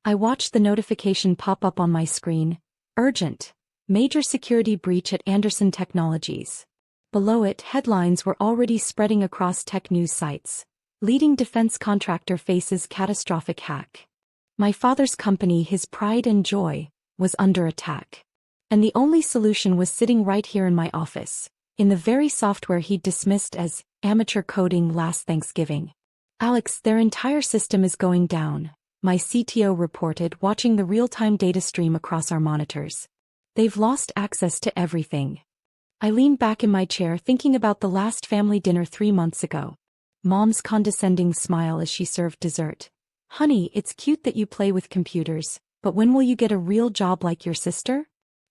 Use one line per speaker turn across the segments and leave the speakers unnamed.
I watched the notification pop up on my screen. Urgent. Major security breach at Anderson Technologies. Below it, headlines were already spreading across tech news sites. Leading defense contractor faces catastrophic hack. My father's company, his pride and joy, was under attack. And the only solution was sitting right here in my office, in the very software he'd dismissed as amateur coding last Thanksgiving. Alex, their entire system is going down, my CTO reported, watching the real-time data stream across our monitors. They've lost access to everything. I leaned back in my chair thinking about the last family dinner 3 months ago. Mom's condescending smile as she served dessert. Honey, it's cute that you play with computers, but when will you get a real job like your sister?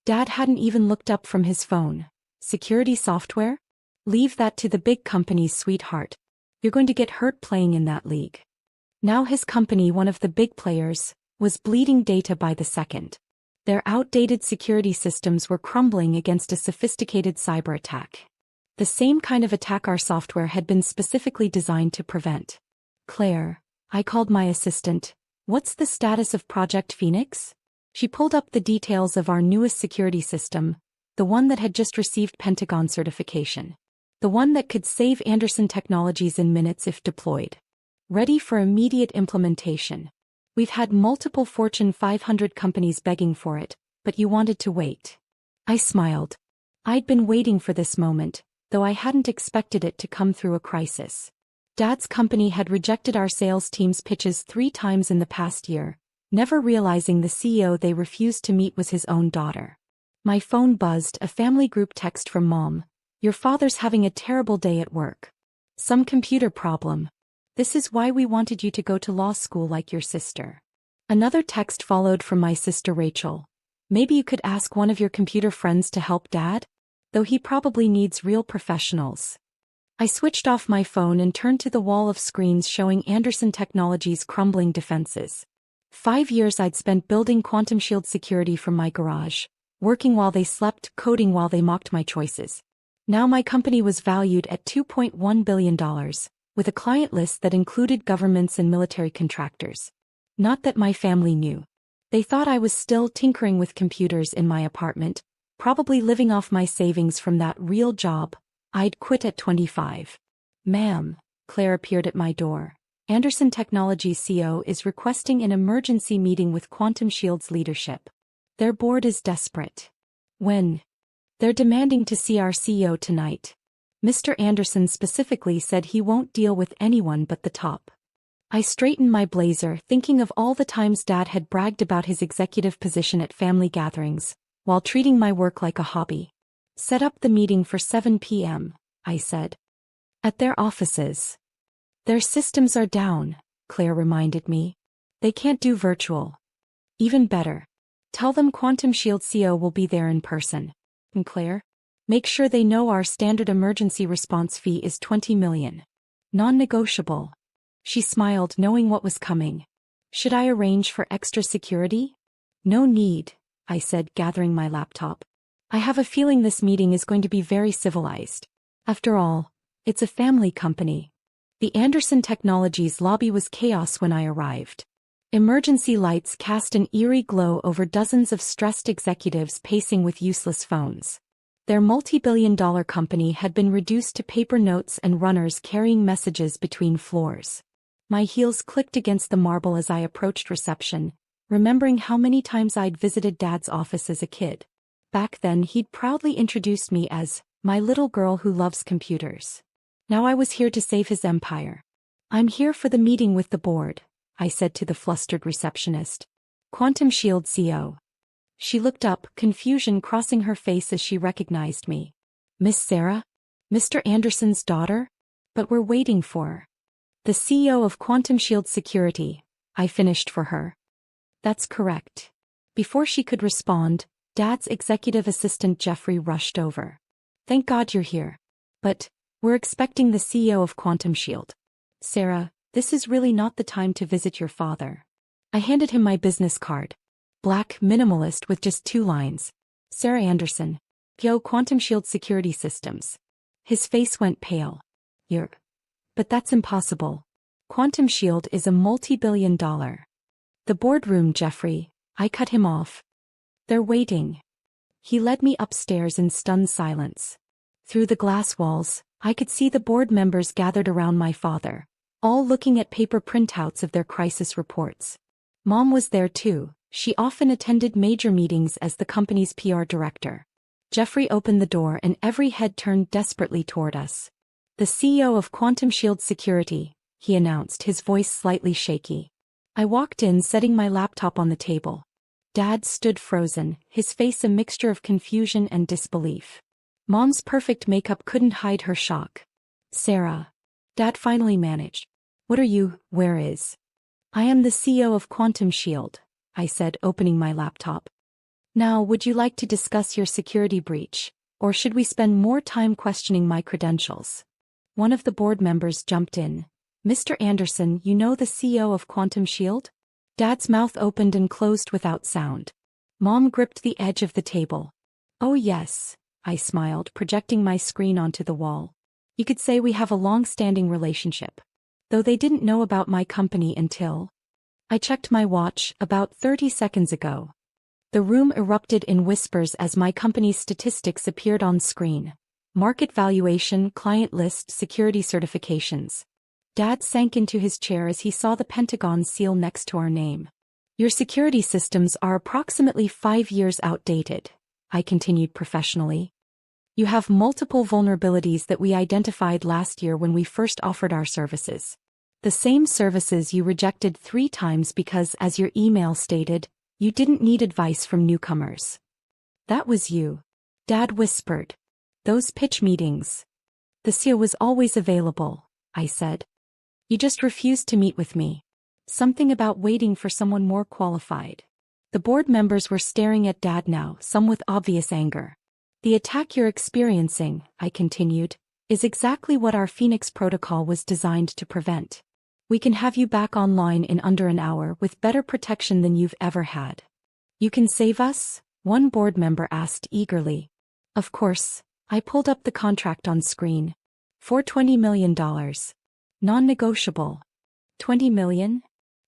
Dad hadn't even looked up from his phone. Security software? Leave that to the big companies, sweetheart. You're going to get hurt playing in that league. Now his company, one of the big players, was bleeding data by the second. Their outdated security systems were crumbling against a sophisticated cyber attack. The same kind of attack our software had been specifically designed to prevent. Claire, I called my assistant. What's the status of Project Phoenix? She pulled up the details of our newest security system, the one that had just received Pentagon certification. The one that could save Anderson Technologies in minutes if deployed. Ready for immediate implementation. We've had multiple Fortune 500 companies begging for it, but you wanted to wait. I smiled. I'd been waiting for this moment, though I hadn't expected it to come through a crisis. Dad's company had rejected our sales team's pitches 3 times in the past year, never realizing the CEO they refused to meet was his own daughter. My phone buzzed, a family group text from Mom. Your father's having a terrible day at work. Some computer problem. This is why we wanted you to go to law school like your sister. Another text followed from my sister Rachel. Maybe you could ask one of your computer friends to help Dad? Though he probably needs real professionals. I switched off my phone and turned to the wall of screens showing Anderson Technologies' crumbling defenses. 5 years I'd spent building quantum shield security from my garage, working while they slept, coding while they mocked my choices. Now my company was valued at $2.1 billion, with a client list that included governments and military contractors. Not that my family knew. They thought I was still tinkering with computers in my apartment, probably living off my savings from that real job I'd quit at 25. Ma'am, Claire appeared at my door. Anderson Technologies CEO is requesting an emergency meeting with Quantum Shield's leadership. Their board is desperate. When? They're demanding to see our CEO tonight. Mr. Anderson specifically said he won't deal with anyone but the top. I straightened my blazer, thinking of all the times Dad had bragged about his executive position at family gatherings, while treating my work like a hobby. Set up the meeting for 7 p.m., I said. At their offices. Their systems are down, Claire reminded me. They can't do virtual. Even better. Tell them Quantum Shield CEO will be there in person. And Claire? Make sure they know our standard emergency response fee is $20 million. Non-negotiable. She smiled, knowing what was coming. Should I arrange for extra security? No need, I said, gathering my laptop. I have a feeling this meeting is going to be very civilized. After all, it's a family company. The Anderson Technologies lobby was chaos when I arrived. Emergency lights cast an eerie glow over dozens of stressed executives pacing with useless phones. Their multi-billion-dollar company had been reduced to paper notes and runners carrying messages between floors. My heels clicked against the marble as I approached reception, remembering how many times I'd visited Dad's office as a kid. Back then he'd proudly introduced me as my little girl who loves computers. Now I was here to save his empire. I'm here for the meeting with the board, I said to the flustered receptionist. Quantum Shield CEO. She looked up, confusion crossing her face as she recognized me. Miss Sarah? Mr. Anderson's daughter? But we're waiting for the CEO of Quantum Shield Security, I finished for her. That's correct. Before she could respond, Dad's executive assistant Jeffrey rushed over. Thank God you're here. But we're expecting the CEO of Quantum Shield. Sarah, this is really not the time to visit your father. I handed him my business card. Black, minimalist with just 2 lines. Sarah Anderson. Yo, Quantum Shield Security Systems. His face went pale. But that's impossible. Quantum Shield is a multi-billion-dollar The boardroom, Jeffrey. I cut him off. They're waiting. He led me upstairs in stunned silence. Through the glass walls, I could see the board members gathered around my father, all looking at paper printouts of their crisis reports. Mom was there too. She often attended major meetings as the company's PR director. Jeffrey opened the door and every head turned desperately toward us. The CEO of Quantum Shield Security, he announced, his voice slightly shaky. I walked in, setting my laptop on the table. Dad stood frozen, his face a mixture of confusion and disbelief. Mom's perfect makeup couldn't hide her shock. Sarah. Dad finally managed. What are you, where is? I am the CEO of Quantum Shield, I said, opening my laptop. Now, would you like to discuss your security breach, or should we spend more time questioning my credentials? One of the board members jumped in. Mr. Anderson, you know the CEO of Quantum Shield? Dad's mouth opened and closed without sound. Mom gripped the edge of the table. Oh yes, I smiled, projecting my screen onto the wall. You could say we have a long-standing relationship. Though they didn't know about my company until... I checked my watch, about 30 seconds ago. The room erupted in whispers as my company's statistics appeared on screen. Market valuation, client list, security certifications. Dad sank into his chair as he saw the Pentagon seal next to our name. Your security systems are approximately 5 years outdated, I continued professionally. You have multiple vulnerabilities that we identified last year when we first offered our services. The same services you rejected 3 times because, as your email stated, you didn't need advice from newcomers. That was you. Dad whispered. Those pitch meetings. The CEO was always available, I said. You just refused to meet with me. Something about waiting for someone more qualified. The board members were staring at Dad now, some with obvious anger. The attack you're experiencing, I continued, is exactly what our Phoenix protocol was designed to prevent. We can have you back online in under an hour with better protection than you've ever had. You can save us? One board member asked eagerly. Of course, I pulled up the contract on screen. For $20 million. Non-negotiable. 20 million?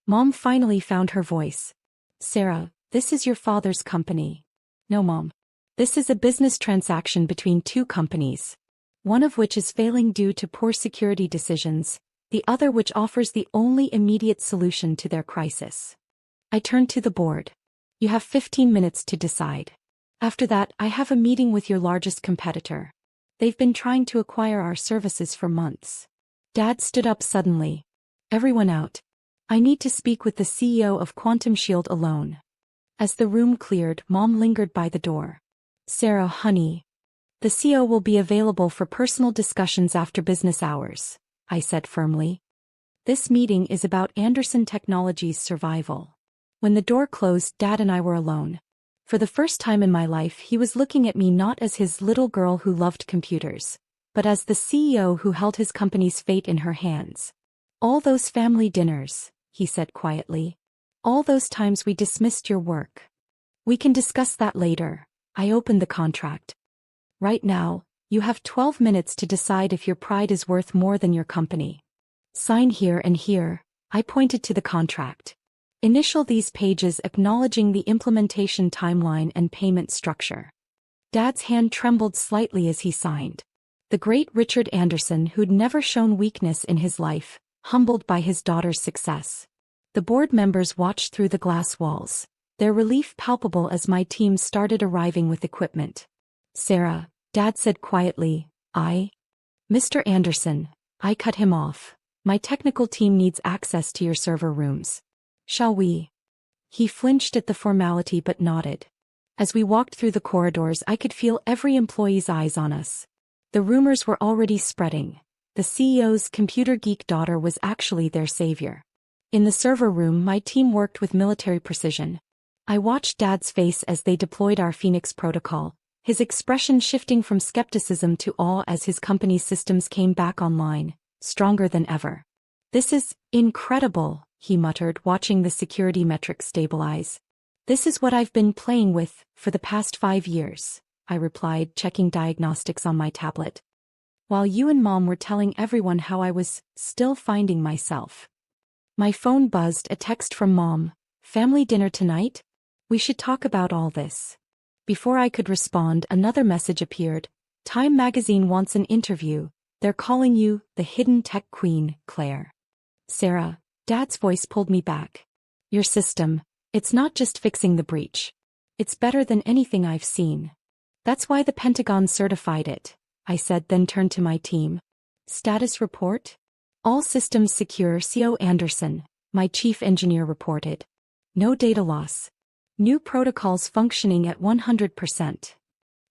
Mom finally found her voice. Sarah, this is your father's company. No, Mom. This is a business transaction between 2 companies. One of which is failing due to poor security decisions, the other which offers the only immediate solution to their crisis. I turned to the board. You have 15 minutes to decide. After that, I have a meeting with your largest competitor. They've been trying to acquire our services for months. Dad stood up suddenly. Everyone out. I need to speak with the CEO of Quantum Shield alone. As the room cleared, Mom lingered by the door. Sarah, honey. The CEO will be available for personal discussions after business hours, I said firmly. This meeting is about Anderson Technologies' survival. When the door closed, Dad and I were alone. For the first time in my life, he was looking at me not as his little girl who loved computers, but as the CEO who held his company's fate in her hands. All those family dinners, he said quietly. All those times we dismissed your work. We can discuss that later. I opened the contract. Right now, you have 12 minutes to decide if your pride is worth more than your company. Sign here and here. I pointed to the contract. Initial these pages acknowledging the implementation timeline and payment structure. Dad's hand trembled slightly as he signed. The great Richard Anderson, who'd never shown weakness in his life, humbled by his daughter's success. The board members watched through the glass walls, their relief palpable as my team started arriving with equipment. Sarah, Dad said quietly, Mr. Anderson, I cut him off. My technical team needs access to your server rooms. Shall we? He flinched at the formality but nodded. As we walked through the corridors, I could feel every employee's eyes on us. The rumors were already spreading. The CEO's computer geek daughter was actually their savior. In the server room, my team worked with military precision. I watched Dad's face as they deployed our Phoenix protocol, his expression shifting from skepticism to awe as his company's systems came back online, stronger than ever. This is incredible, he muttered, watching the security metrics stabilize. This is what I've been playing with for the past 5 years, I replied, checking diagnostics on my tablet. While you and Mom were telling everyone how I was still finding myself. My phone buzzed, a text from Mom. Family dinner tonight? We should talk about all this. Before I could respond, another message appeared. Time magazine wants an interview. They're calling you the hidden tech queen, Claire. Sarah, Dad's voice pulled me back. Your system, it's not just fixing the breach. It's better than anything I've seen. That's why the Pentagon certified it, I said, then turned to my team. Status report? All systems secure, CO Anderson, my chief engineer reported. No data loss. New protocols functioning at 100%.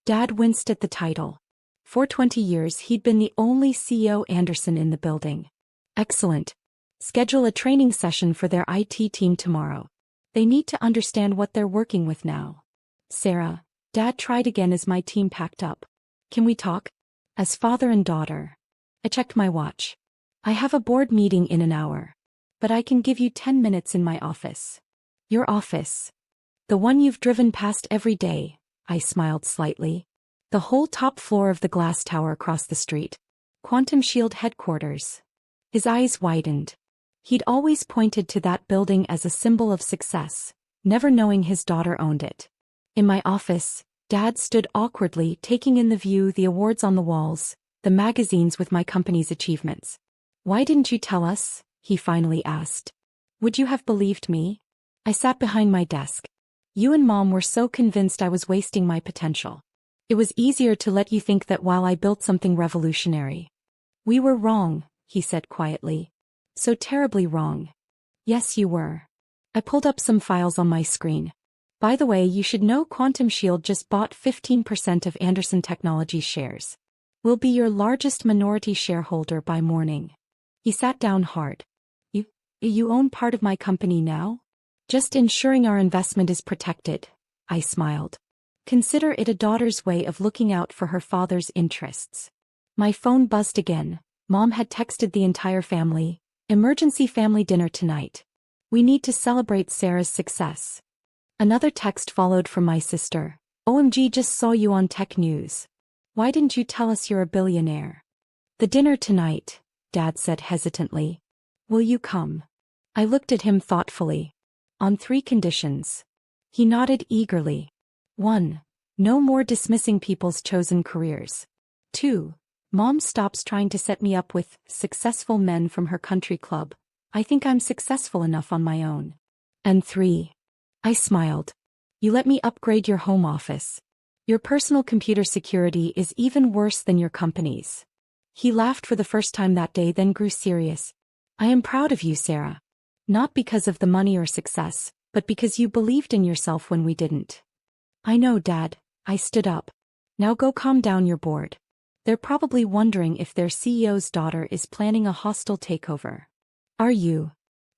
Dad winced at the title. For 20 years he'd been the only CEO Anderson in the building. Excellent. Schedule a training session for their IT team tomorrow. They need to understand what they're working with now. Sarah, Dad tried again as my team packed up. Can we talk? As father and daughter. I checked my watch. I have a board meeting in an hour. But I can give you 10 minutes in my office. Your office. The one you've driven past every day, I smiled slightly. The whole top floor of the glass tower across the street. Quantum Shield headquarters. His eyes widened. He'd always pointed to that building as a symbol of success, never knowing his daughter owned it. In my office, Dad stood awkwardly, taking in the view, the awards on the walls, the magazines with my company's achievements. Why didn't you tell us? He finally asked. Would you have believed me? I sat behind my desk. You and Mom were so convinced I was wasting my potential. It was easier to let you think that while I built something revolutionary. We were wrong, he said quietly. So terribly wrong. Yes, you were. I pulled up some files on my screen. By the way, you should know Quantum Shield just bought 15% of Anderson Technologies shares. We'll be your largest minority shareholder by morning. He sat down hard. You own part of my company now? Just ensuring our investment is protected, I smiled. Consider it a daughter's way of looking out for her father's interests. My phone buzzed again. Mom had texted the entire family. Emergency family dinner tonight. We need to celebrate Sarah's success. Another text followed from my sister. OMG, just saw you on tech news. Why didn't you tell us you're a billionaire? The dinner tonight, Dad said hesitantly. Will you come? I looked at him thoughtfully. On 3 conditions. He nodded eagerly. 1. No more dismissing people's chosen careers. 2. Mom stops trying to set me up with successful men from her country club. I think I'm successful enough on my own. And 3. I smiled. You let me upgrade your home office. Your personal computer security is even worse than your company's. He laughed for the first time that day, then grew serious. I am proud of you, Sarah. Not because of the money or success, but because you believed in yourself when we didn't. I know, Dad. I stood up. Now go calm down your board. They're probably wondering if their CEO's daughter is planning a hostile takeover. Are you?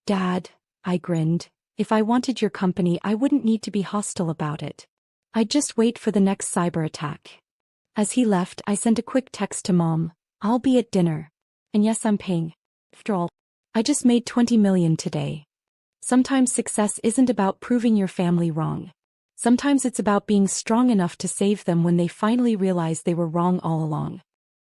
Dad, I grinned. If I wanted your company, I wouldn't need to be hostile about it. I'd just wait for the next cyber attack. As he left, I sent a quick text to Mom. I'll be at dinner. And yes, I'm paying. After all, I just made $20 million today. Sometimes success isn't about proving your family wrong. Sometimes it's about being strong enough to save them when they finally realize they were wrong all along.